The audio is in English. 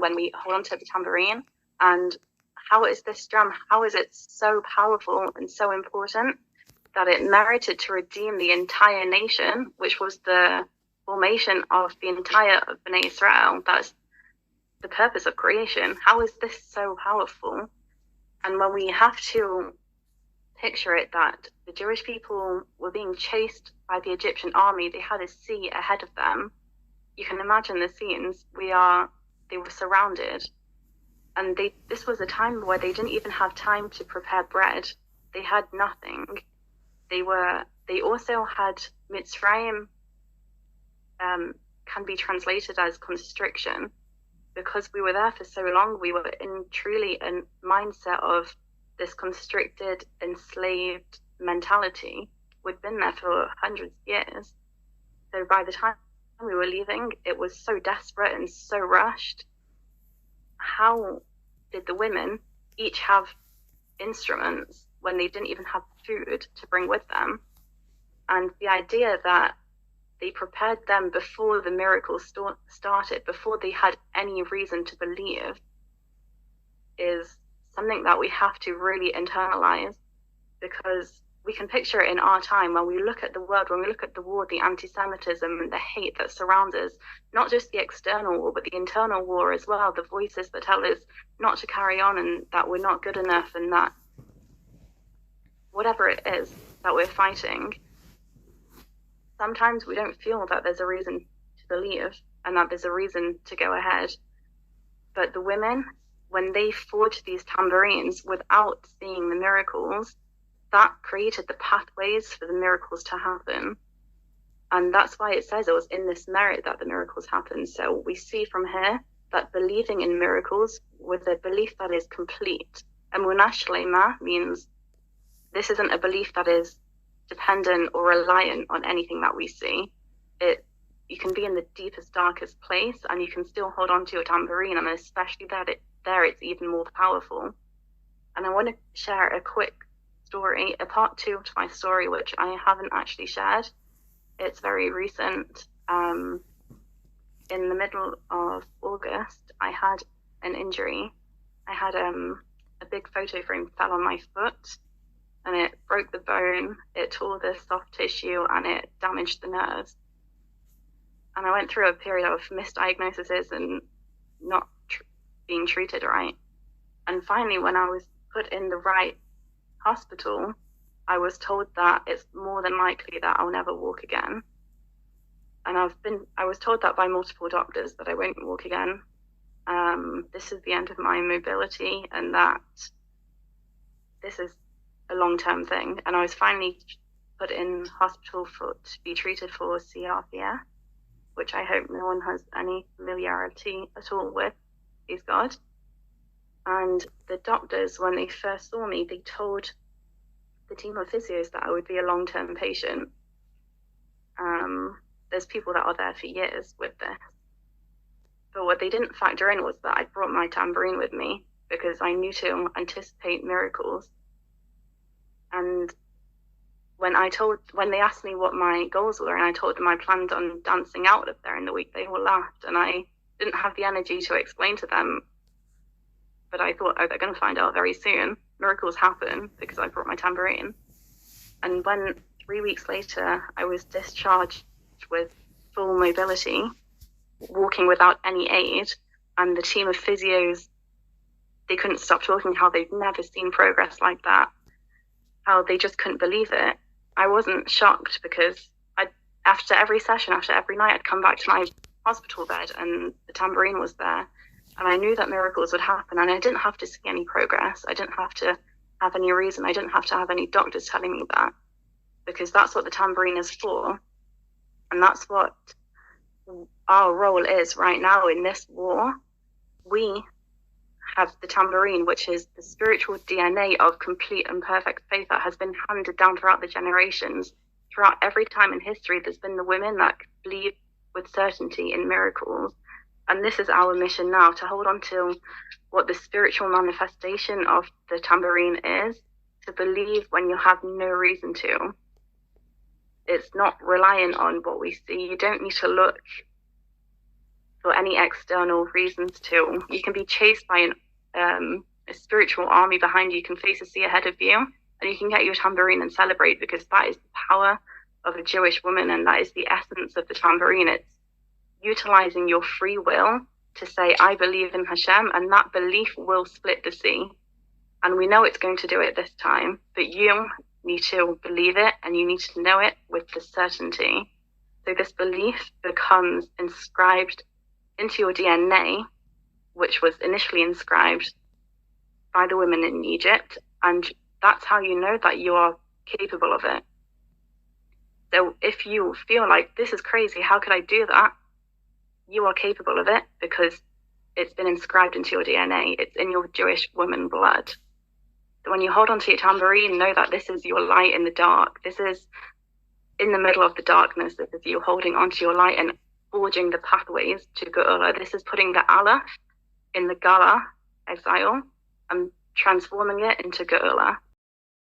drum when we hold onto the tambourine. And how is this drum, how is it so powerful and so important that it merited to redeem the entire nation, which was the formation of the entire of Bnei Israel? That's the purpose of creation. How is this so powerful? And when we have to picture it, that the Jewish people were being chased by the Egyptian army, they had a sea ahead of them. You can imagine the scenes. They were surrounded, and this was a time where they didn't even have time to prepare bread. They had nothing. They also had Mitzrayim, can be translated as constriction, because we were there for so long. We were in truly a mindset of this constricted, enslaved mentality. We'd been there for hundreds of years. So by the time we were leaving, it was so desperate and so rushed. How did the women each have instruments when they didn't even have food to bring with them? And the idea that they prepared them before the miracles started, before they had any reason to believe, is something that we have to really internalize, because we can picture it in our time when we look at the world, when we look at the war, the anti-Semitism and the hate that surrounds us, not just the external war, but the internal war as well, the voices that tell us not to carry on and that we're not good enough, and that whatever it is that we're fighting, sometimes we don't feel that there's a reason to believe and that there's a reason to go ahead. But the women, when they forged these tambourines without seeing the miracles, that created the pathways for the miracles to happen. And that's why it says it was in this merit that the miracles happened. So we see from here that believing in miracles with a belief that is complete. Emunah shlema means this isn't a belief that is dependent or reliant on anything that we see. You can be in the deepest, darkest place and you can still hold on to your tambourine, and especially there it's even more powerful. And I want to share a quick story, a part 2 to my story, which I haven't actually shared. It's very recent. In the middle of August, I had an injury. I had a big photo frame fell on my foot, and it broke the bone, it tore the soft tissue, and it damaged the nerves. And I went through a period of misdiagnoses and not being treated right. And finally, when I was put in the right hospital, I was told that it's more than likely that I'll never walk again. And I was told that by multiple doctors, that I won't walk again. This is the end of my mobility, and that this is a long-term thing. And I was finally put in hospital to be treated for CRPS, which I hope no one has any familiarity at all with, please God. And the doctors, when they first saw me, they told the team of physios that I would be a long-term patient. There's people that are there for years with this. But what they didn't factor in was that I brought my tambourine with me, because I knew to anticipate miracles. And when they asked me what my goals were, and I told them I planned on dancing out of there in the week, they all laughed, and I didn't have the energy to explain to them. But I thought, they're going to find out very soon. Miracles happen because I brought my tambourine. And when 3 weeks later, I was discharged with full mobility, walking without any aid, and the team of physios, they couldn't stop talking how they'd never seen progress like that, how they just couldn't believe it. I wasn't shocked, because after every session, after every night, I'd come back to my hospital bed and the tambourine was there. And I knew that miracles would happen, and I didn't have to see any progress. I didn't have to have any reason. I didn't have to have any doctors telling me that, because that's what the tambourine is for. And that's what our role is right now in this war. We have the tambourine, which is the spiritual DNA of complete and perfect faith that has been handed down throughout the generations. Throughout every time in history, there's been the women that believe with certainty in miracles. And this is our mission now, to hold on to what the spiritual manifestation of the tambourine is, to believe when you have no reason to. It's not reliant on what we see. You don't need to look for any external reasons too. You can be chased by a spiritual army behind you. You can face a sea ahead of you, and you can get your tambourine and celebrate, because that is the power of a Jewish woman, and that is the essence of the tambourine. It's utilizing your free will to say, I believe in Hashem, and that belief will split the sea. And we know it's going to do it this time, but you need to believe it, and you need to know it with the certainty. So this belief becomes inscribed into your DNA, which was initially inscribed by the women in Egypt, and that's how you know that you are capable of it. So if you feel like, this is crazy, how could I do that? You are capable of it, because it's been inscribed into your DNA. It's in your Jewish woman blood. So when you hold onto your tambourine, know that this is your light in the dark. This is in the middle of the darkness. This is you holding onto your light and forging the pathways to Geulah. This is putting the Aleph in the Geulah exile and transforming it into Geulah.